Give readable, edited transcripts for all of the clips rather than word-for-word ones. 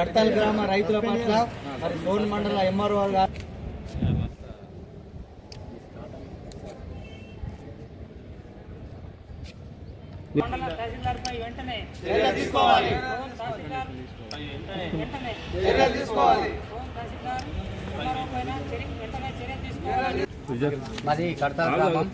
కడతాల్ గ్రామ రైతుల పట్ల మరి సోన్ మండల ఎంఆర్ఓ గారు మండల తహసీల్దార్పై వెంటనే చర్యలు తీసుకోవాలి. మాది కడతాల్ గ్రామం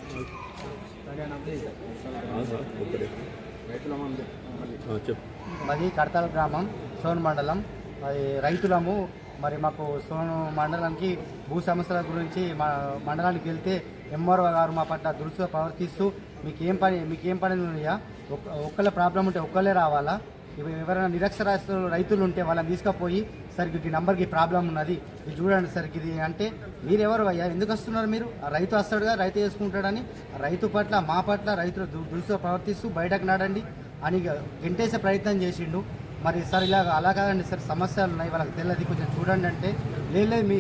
మాది కడతాల్ గ్రామం సోన్ మండలం అది రైతులము. మరి మాకు సోన్ మండలానికి భూ సమస్యల గురించి మా మండలానికి వెళ్తే ఎంఆర్ఓ గారు మా పట్ల దురుసుగా ప్రవర్తిస్తూ మీకేం పని ఉన్నాయా, ఒక్కళ్ళ ప్రాబ్లం ఉంటే ఒక్కళ్ళే రావాలా, ఎవరైనా నిరక్షరాస్యులు రైతులు ఉంటే వాళ్ళని తీసుకుపోయి సరికి ఈ నంబర్కి ప్రాబ్లం ఉన్నది ఇది చూడండి సరికి ఇది అంటే మీరెవరు అయ్యా, ఎందుకు వస్తున్నారు మీరు? ఆ రైతు వస్తాడుగా, రైతు చేసుకుంటాడని రైతు పట్ల మా పట్ల రైతులు దురుసుగా ప్రవర్తిస్తూ బయటకు నాడండి అని గెంటేసే ప్రయత్నం చేసిండు. మరి సార్ ఇలా అలా కాదండి సార్, సమస్యలు ఉన్నాయి వాళ్ళకి తెలియదు, కొంచెం చూడండి అంటే లేదు మీ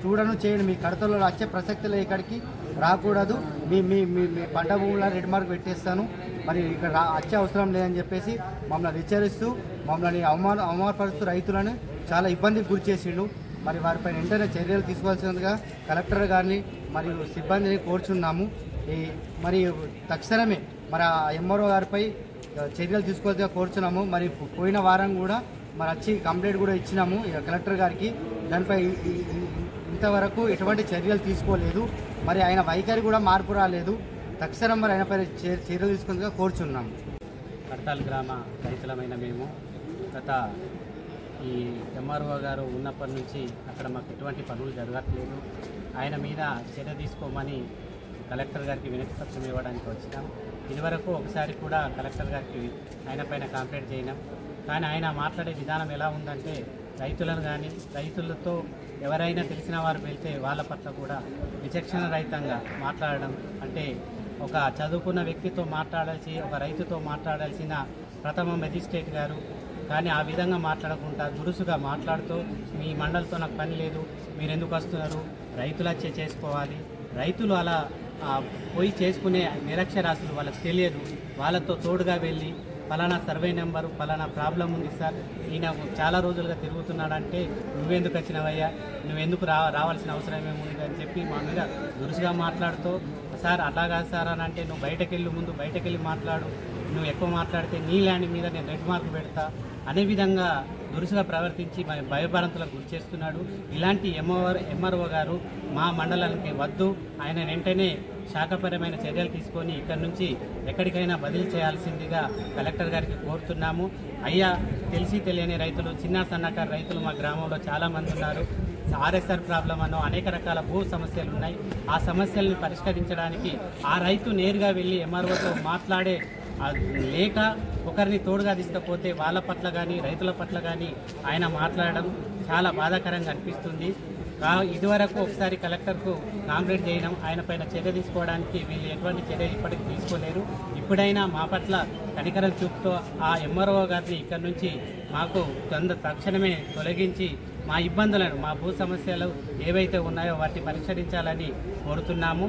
చూడను చేయండి, మీ కడతలో వచ్చే ప్రసక్తిలో ఇక్కడికి రాకూడదు, మీ మీ మీ మీ పంట భూముల రెడ్ మార్క్ పెట్టేస్తాను, మరి ఇక్కడ వచ్చే అవసరం లేదని చెప్పేసి మమ్మల్ని హెచ్చరిస్తూ మమ్మల్ని అవమానపరుస్తూ రైతులను చాలా ఇబ్బందికి గురి చేసిండు. మరి వారిపై వెంటనే చర్యలు తీసుకోవాల్సిందిగా కలెక్టర్ గారిని మరియు సిబ్బందిని కోరుచున్నాము. మరి తక్షణమే మరి ఆ ఎంఆర్ఓ గారిపై చర్యలు తీసుకోవాల్సిగా కోరుచున్నాము. మరి పోయిన వారం కూడా మరి వచ్చి కంప్లైంట్ కూడా ఇచ్చినాము కలెక్టర్ గారికి, దానిపై ఇంతవరకు ఎటువంటి చర్యలు తీసుకోలేదు. మరి ఆయన వైఖరి కూడా మార్పు రాలేదు. తక్షణం మరి ఆయనపై చర్యలు తీసుకుందిగా కోరుచున్నాము. కడతాల్ గ్రామ రైతులమైన మేము గత ఈ ఎంఆర్ఓ గారు ఉన్నప్పటి నుంచి అక్కడ మాకు ఎటువంటి పనులు జరగట్లేదు. ఆయన మీద చర్య తీసుకోమని కలెక్టర్ గారికి వినతి పత్రం ఇవ్వడానికి వచ్చినాం. ఇదివరకు ఒకసారి కూడా కలెక్టర్ గారికి ఆయన పైన కంప్లైంట్ చేయనాం. కానీ ఆయన మాట్లాడే విధానం ఎలా ఉందంటే రైతులను కానీ రైతులతో ఎవరైనా తెలిసిన వారు వెళ్తే వాళ్ళ పట్ల కూడా విచక్షణ రహితంగా మాట్లాడడం, అంటే ఒక చదువుకున్న వ్యక్తితో మాట్లాడాల్సి ఒక రైతుతో మాట్లాడాల్సిన ప్రథమ మెజిస్ట్రేట్ గారు కానీ ఆ విధంగా మాట్లాడకుండా దురుసుగా మాట్లాడుతూ మీ మండలితో నాకు పని లేదు, మీరు ఎందుకు వస్తున్నారు, రైతులు వచ్చే చేసుకోవాలి, రైతులు అలా పోయి చేసుకునే నిరక్షరాస్యులు వాళ్ళకి తెలియదు, వాళ్ళతో తోడుగా వెళ్ళి ఫలానా సర్వే నెంబరు ఫలానా ప్రాబ్లం ఉంది సార్, ఈయన చాలా రోజులుగా తిరుగుతున్నాడంటే నువ్వెందుకు వచ్చినవయ్యా, నువ్వెందుకు రావాల్సిన అవసరం ఏముంది అని చెప్పి మా మీద దురుసుగా మాట్లాడుతూ సార్ అట్లాగా సార్ అని అంటే నువ్వు ముందు బయటకెళ్ళి మాట్లాడు, నువ్వు ఎక్కువ మాట్లాడితే నీ ల్యాండ్ మీద నేను రెడ్ మార్క్ పెడతా అనే విధంగా దురుసుగా ప్రవర్తించి మరి భయభ్రాంతులకు గురి చేస్తున్నాడు. ఇలాంటి ఎంఆర్ఓ గారు మా మండలానికి వద్దు, ఆయన వెంటనే శాఖపరమైన చర్యలు తీసుకొని ఇక్కడి నుంచి ఎక్కడికైనా బదిలీ చేయాల్సిందిగా కలెక్టర్ గారికి కోరుతున్నాము. అయ్యా, తెలిసి తెలియని రైతులు, చిన్న సన్నకారు రైతులు మా గ్రామంలో చాలామంది ఉన్నారు. ఆర్ఎస్ఆర్ ప్రాబ్లం అనో అనేక రకాల భూ సమస్యలు ఉన్నాయి. ఆ సమస్యల్ని పరిష్కరించడానికి ఆ రైతు నేరుగా వెళ్ళి ఎంఆర్ఓతో మాట్లాడే లేక ఒకరిని తోడుగా తీసుకపోతే వాళ్ళ పట్ల కానీ రైతుల పట్ల కానీ ఆయన మాట్లాడడం చాలా బాధాకరంగా అనిపిస్తుంది. ఇదివరకు ఒకసారి కలెక్టర్కు కంప్లైంట్ చేయడం, ఆయన పైన చర్య తీసుకోవడానికి వీళ్ళు ఎటువంటి చర్య ఇప్పటికి తీసుకోలేరు. ఇప్పుడైనా మా పట్ల కనికరం చూపుతూ ఆ ఎంఆర్ఓ గారిని ఇక్కడి నుంచి మాకు తక్షణమే తొలగించి మా ఇబ్బందులను, మా భూ సమస్యలు ఏవైతే ఉన్నాయో వాటిని పరిష్కరించాలని కోరుతున్నాము.